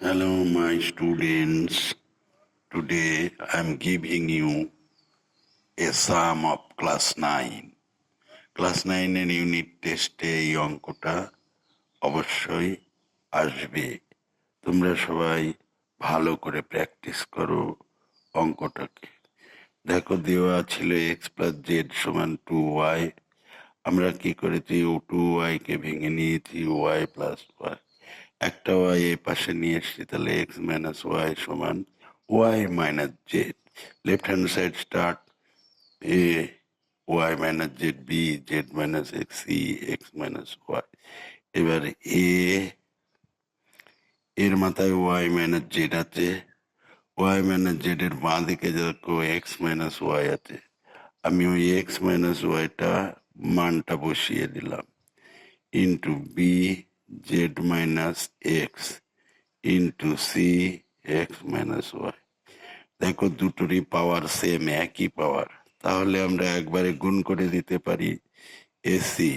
Hello, my students. Today I'm giving you a sum of class 9. Class 9-এর unit টেস্টে এই অঙ্কটা অবশ্যই আসবে। তোমরা সবাই ভালো করে প্র্যাকটিস করো অঙ্কটাকে। দেখো দেওয়া ছিল x+z = 2y। আমরা কি করেছি, 2y-কে ভেঙে নিয়েছি y+y। একটা y এই পাশে নিয়ে এসছি, তাহলে x - y সমান y - z। Left hand side start, a y - z, b z - x, c x - y। এবার এর মাথায় y - z আছে, y - z এর বাঁ দিকে দেখো x - y আছে। আমি ওই x - y-টা মানটা বসিয়ে দিলাম, into B Z minus X into C X minus Y. দেখো দুটোরই পাওয়ার সেম, একই পাওয়ার, তাহলে আমরা একবারে গুণ করে দিতে পারি। AC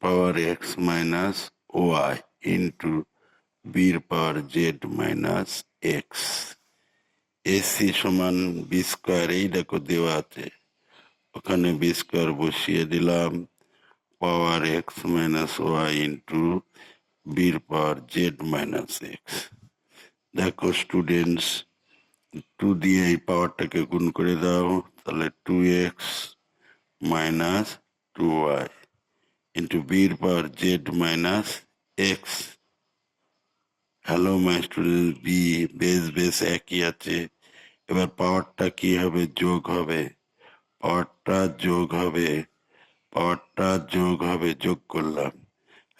power X minus Y into বির power Z minus X. AC সমান বি স্কোয়ার, এই দেখো দেওয়া আছে, ওখানে বি স্কোয়ার বসিয়ে দিলাম, power X minus Y into বির পাওয়ার জেড মাইনাস এক্স। দেখো স্টুডেন্টস, 2 দিয়ে এই পাওয়ারটাকে গুণ করে দাও, তাহলে 2x মাইনাস 2y ইন্টু বির power Z minus x. Hello my student, b base একই আছে, এবার পাওয়ারটা কি হবে, যোগ হবে, পাওয়ারটা যোগ হবে, যোগ করলাম।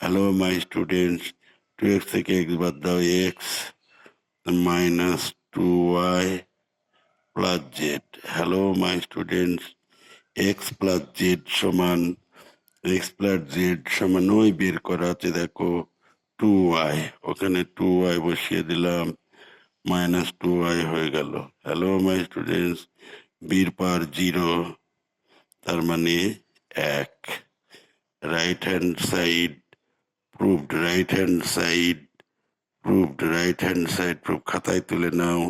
হ্যালো মাই স্টুডেন্টস, 2x থেকে x বাদ দাও, x minus 2y plus Z. Hello my students, x plus Z সমান ওই বের করা আছে, দেখো 2y, ওখানে 2y বসিয়ে দিলাম, মাইনাস 2y হয়ে গেল। হ্যালো মাই স্টুডেন্টস, বির পাওয়ার 0, তার মানে 1। Right hand side proved, proof খাতায় তুলে নাও।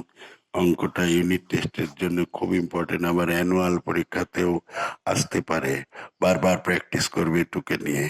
অঙ্কটা ইউনিট টেস্টের জন্য খুব ইম্পর্টেন্ট, আবার অ্যানুয়াল পরীক্ষাতেও আসতে পারে। বারবার প্র্যাকটিস করবে এটুকে নিয়ে।